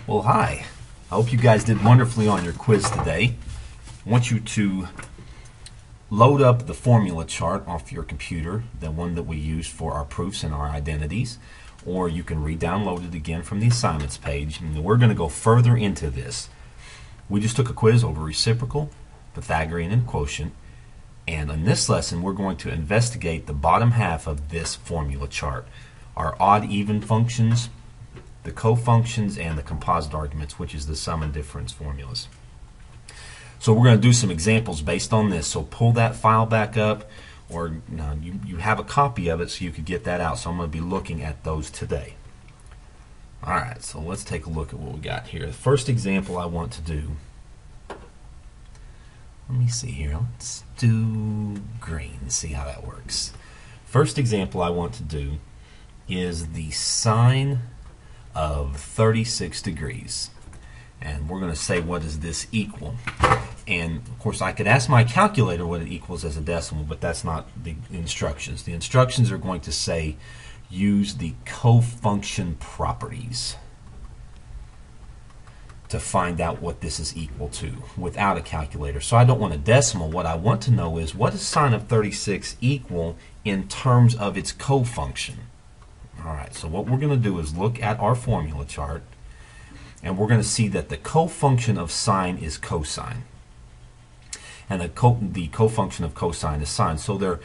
Well, hi. I hope you guys did wonderfully on your quiz today. I want you to load up the formula chart off your computer, the one that we use for our proofs and our identities, or you can re-download it again from the assignments page. And we're going to go further into this. We just took a quiz over reciprocal, Pythagorean, and quotient. And in this lesson, we're going to investigate the bottom half of this formula chart. Our odd-even functions, the co-functions, and the composite arguments, which is the sum and difference formulas. So we're going to do some examples based on this. So pull that file back up, or you have a copy of it so you could get that out. So I'm going to be looking at those today. Alright, so let's take a look at what we got here. The first example I want to do, let me see here, let's do green, see how that works. First example I want to do is the sine of 36 degrees. And we're going to say, what does this equal? And of course I could ask my calculator what it equals as a decimal, but that's not the instructions. The instructions are going to say use the co-function properties to find out what this is equal to without a calculator. So I don't want a decimal. What I want to know is, what does sine of 36 equal in terms of its co-function? Alright, so what we're going to do is look at our formula chart, and we're going to see that the co-function of sine is cosine. And the co-function of cosine is sine. So they're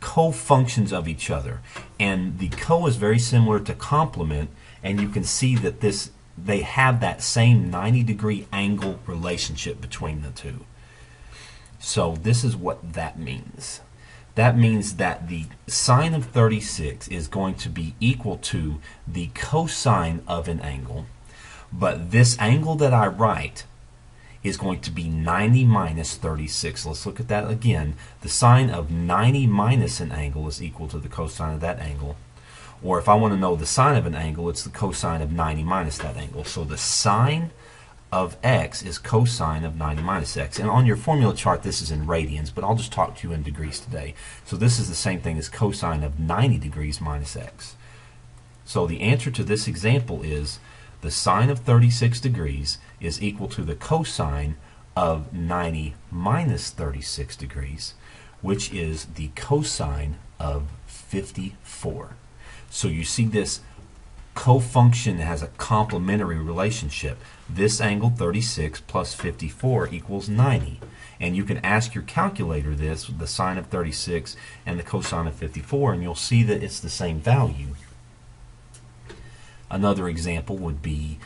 co-functions of each other. And the co is very similar to complement, and you can see that they have that same 90-degree angle relationship between the two. So this is what that means. That means that the sine of 36 is going to be equal to the cosine of an angle, but this angle that I write is going to be 90 minus 36. Let's look at that again. The sine of 90 minus an angle is equal to the cosine of that angle. Or if I want to know the sine of an angle, it's the cosine of 90 minus that angle. So the sine of x is cosine of 90 minus x. And on your formula chart, this is in radians, but I'll just talk to you in degrees today. So this is the same thing as cosine of 90 degrees minus x. So the answer to this example is the sine of 36 degrees is equal to the cosine of 90 minus 36 degrees, which is the cosine of 54. So you see this co-function has a complementary relationship. This angle 36 plus 54 equals 90. And you can ask your calculator this, the sine of 36 and the cosine of 54, and you'll see that it's the same value. Another example would be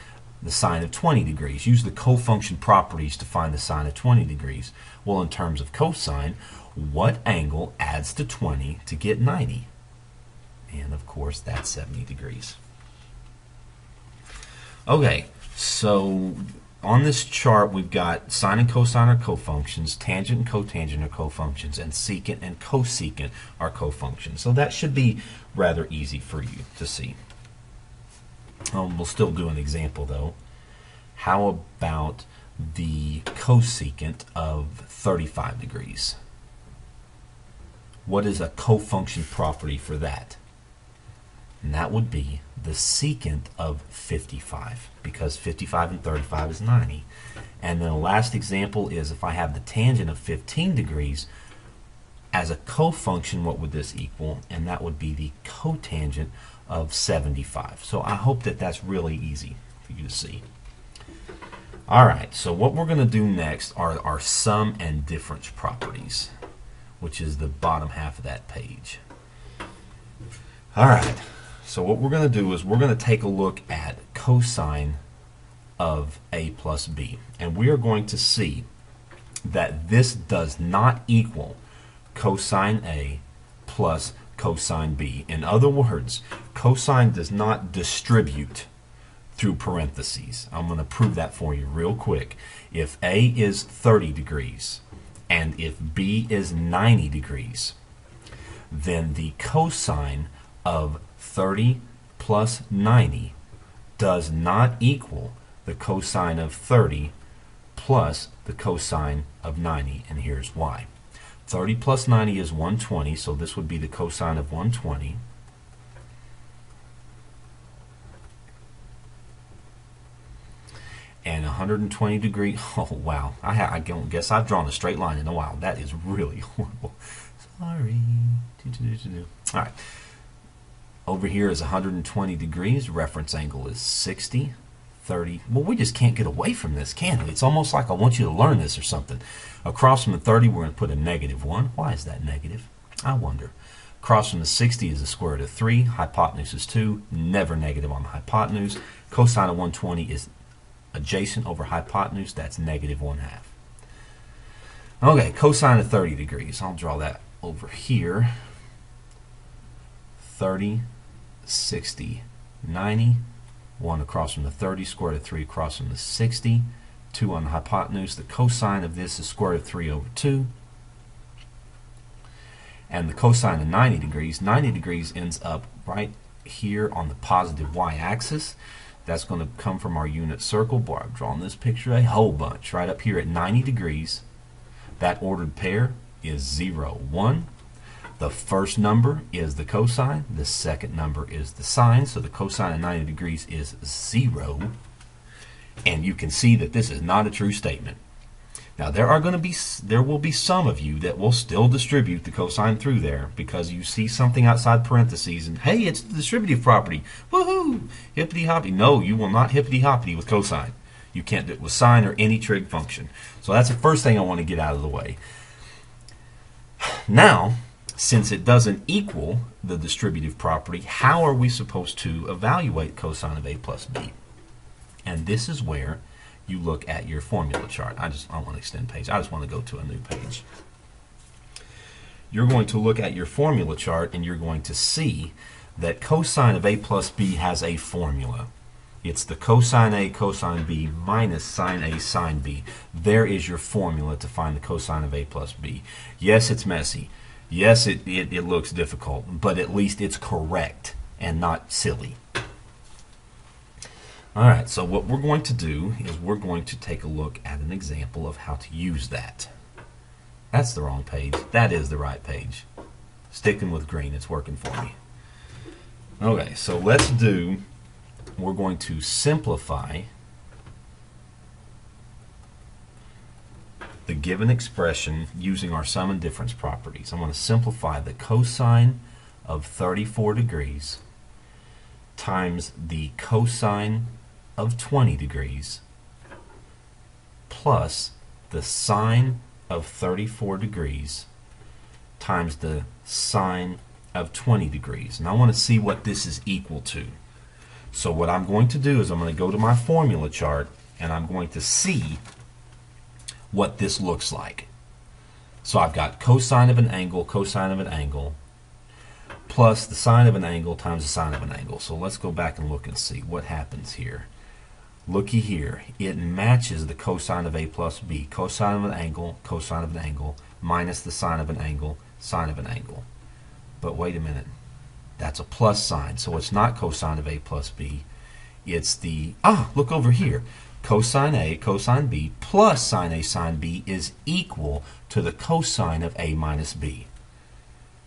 the sine of 20 degrees. Use the co-function properties to find the sine of 20 degrees. Well, in terms of cosine, what angle adds to 20 to get 90? And of course, that's 70 degrees. Okay, so on this chart we've got sine and cosine are co-functions, tangent and cotangent are co-functions, and secant and cosecant are co-functions. So that should be rather easy for you to see. We'll still do an example though. How about the cosecant of 35 degrees? What is a co-function property for that? And that would be the secant of 55, because 55 and 35 is 90. And then the last example is, if I have the tangent of 15 degrees as a co-function, what would this equal? And that would be the cotangent of 75. So I hope that that's really easy for you to see. Alright, so what we're going to do next are our sum and difference properties, which is the bottom half of that page. Alright, so what we're going to do is we're going to take a look at cosine of a plus b. And we are going to see that this does not equal cosine a plus cosine b. In other words, cosine does not distribute through parentheses. I'm going to prove that for you real quick. If a is 30 degrees and if b is 90 degrees, then the cosine of 30 plus 90 does not equal the cosine of 30 plus the cosine of 90, and here's why. 30 plus 90 is 120, so this would be the cosine of 120. and 120 degrees. Oh, wow. I don't guess I've drawn a straight line in a while. That is really horrible. Sorry. All right. Over here is 120 degrees. Reference angle is 60, 30. Well, we just can't get away from this, can we? It's almost like I want you to learn this or something. Across from the 30, we're going to put a -1. Why is that negative? I wonder. Across from the 60 is the square root of 3. Hypotenuse is 2. Never negative on the hypotenuse. Cosine of 120 is adjacent over hypotenuse. That's -1/2. Okay, cosine of 30 degrees. I'll draw that over here. 30, 60, 90. 1 across from the 30, square root of 3 across from the 60. 2 on the hypotenuse. The cosine of this is square root of 3 over 2. And the cosine of 90 degrees ends up right here on the positive y-axis. That's going to come from our unit circle. Boy, I've drawn this picture a whole bunch. Right up here at 90 degrees, that ordered pair is 0, 1. The first number is the cosine. The second number is the sine. So the cosine of 90 degrees is 0. And you can see that this is not a true statement. Now there will be some of you that will still distribute the cosine through there because you see something outside parentheses and hey, it's the distributive property. Woohoo! Hippity hoppity. No, you will not hippity hoppity with cosine. You can't do it with sine or any trig function. So that's the first thing I want to get out of the way. Now, since it doesn't equal the distributive property, how are we supposed to evaluate cosine of a plus b? And this is where you look at your formula chart. I don't want to extend page. I just want to go to a new page. You're going to look at your formula chart and you're going to see that cosine of a plus b has a formula. It's the cosine a cosine b minus sine a sine b. There is your formula to find the cosine of a plus b. Yes, it's messy. Yes, it looks difficult, but at least it's correct and not silly. Alright, so what we're going to do is we're going to take a look at an example of how to use that. That's the wrong page. That is the right page. Sticking with green, it's working for me. Okay, so we're going to simplify the given expression using our sum and difference properties. I'm going to simplify the cosine of 34 degrees times the cosine of 20 degrees plus the sine of 34 degrees times the sine of 20 degrees. And I want to see what this is equal to. So what I'm going to do is I'm going to go to my formula chart and I'm going to see what this looks like. So I've got cosine of an angle plus the sine of an angle times the sine of an angle. So let's go back and look and see what happens here. Looky here, it matches the cosine of a plus b. Cosine of an angle, minus the sine of an angle, sine of an angle. But wait a minute, that's a plus sign, so it's not cosine of a plus b. It's the, look over here. Cosine a, cosine b, plus sine a, sine b is equal to the cosine of a minus b.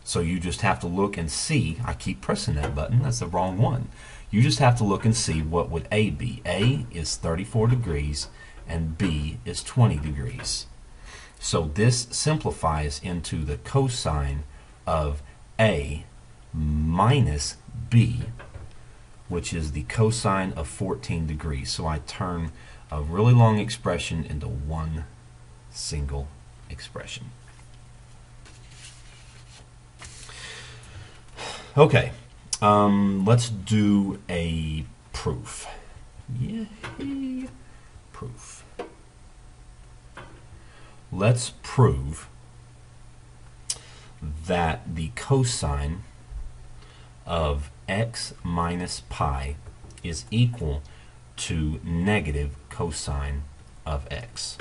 So you just have to look and see. I keep pressing that button. That's the wrong one. You just have to look and see what would A be. A is 34 degrees and B is 20 degrees. So this simplifies into the cosine of A minus B, which is the cosine of 14 degrees. So I turn a really long expression into one single expression. Okay, let's do a proof. Yay. Proof. Let's prove that the cosine of x minus pi is equal to negative cosine of x.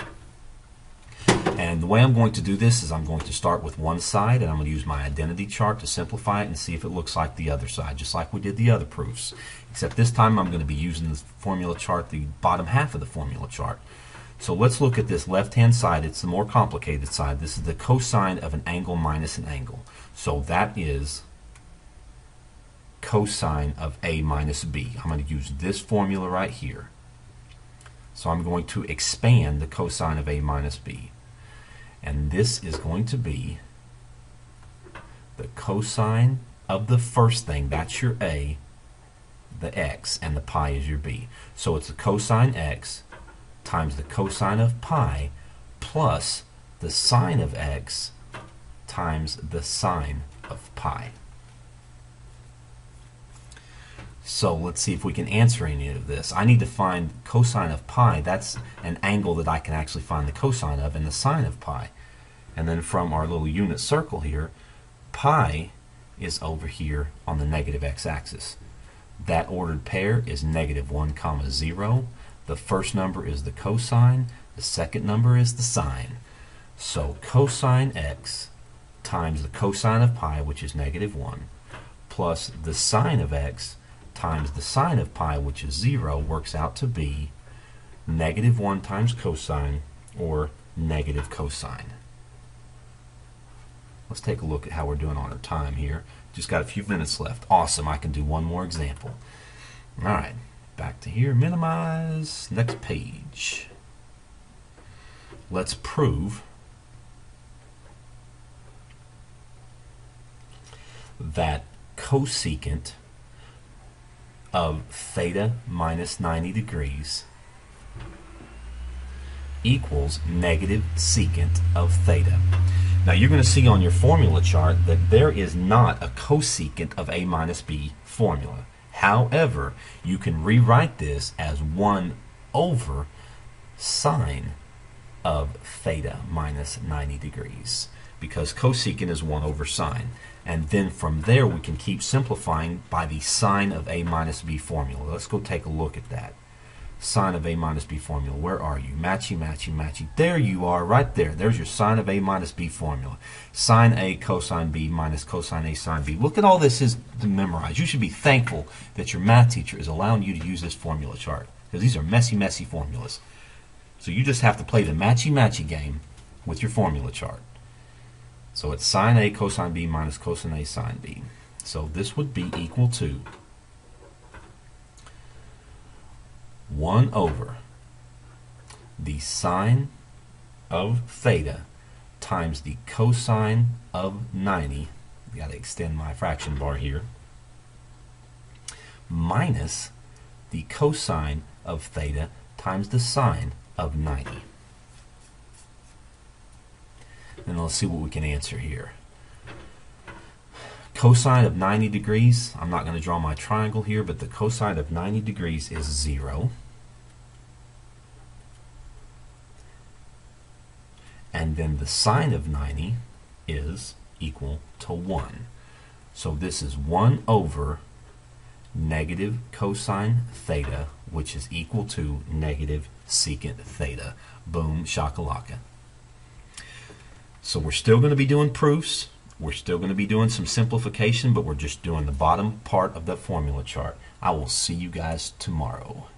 And the way I'm going to do this is I'm going to start with one side and I'm going to use my identity chart to simplify it and see if it looks like the other side, just like we did the other proofs. Except this time I'm going to be using the formula chart, the bottom half of the formula chart. So let's look at this left-hand side. It's the more complicated side. This is the cosine of an angle minus an angle. So that is cosine of A minus B. I'm going to use this formula right here. So I'm going to expand the cosine of a minus b. And this is going to be the cosine of the first thing, that's your a, the x, and the pi is your b. So it's the cosine x times the cosine of pi plus the sine of x times the sine of pi. So let's see if we can answer any of this. I need to find cosine of pi. That's an angle that I can actually find the cosine of, and the sine of pi. And then from our little unit circle here, pi is over here on the negative x-axis. That ordered pair is -1, 0. The first number is the cosine. The second number is the sine. So cosine x times the cosine of pi, which is -1, plus the sine of x times the sine of pi, which is 0, works out to be -1 times cosine, or negative cosine. Let's take a look at how we're doing on our time here. Just got a few minutes left. Awesome, I can do one more example. Alright, back to here, minimize, next page. Let's prove that cosecant of theta minus 90 degrees equals negative secant of theta. Now you're going to see on your formula chart that there is not a cosecant of a minus b formula. However, you can rewrite this as 1 over sine of theta minus 90 degrees, because cosecant is 1 over sine. And then from there we can keep simplifying by the sine of a minus b formula. Let's go take a look at that. Sine of a minus b formula. Where are you? Matchy, matchy, matchy. There you are, right there. There's your sine of a minus b formula. Sine a cosine b minus cosine a sine b. Look at all this is to memorize. You should be thankful that your math teacher is allowing you to use this formula chart, because these are messy, messy formulas. So you just have to play the matchy, matchy game with your formula chart. So it's sine a cosine b minus cosine a sine b. So this would be equal to 1 over the sine of theta times the cosine of 90, got to extend my fraction bar here, minus the cosine of theta times the sine of 90. And let's see what we can answer here. Cosine of 90 degrees, I'm not going to draw my triangle here, but the cosine of 90 degrees is 0. And then the sine of 90 is equal to 1. So this is 1 over negative cosine theta, which is equal to negative secant theta. Boom, shakalaka. So we're still going to be doing proofs. We're still going to be doing some simplification, but we're just doing the bottom part of the formula chart. I will see you guys tomorrow.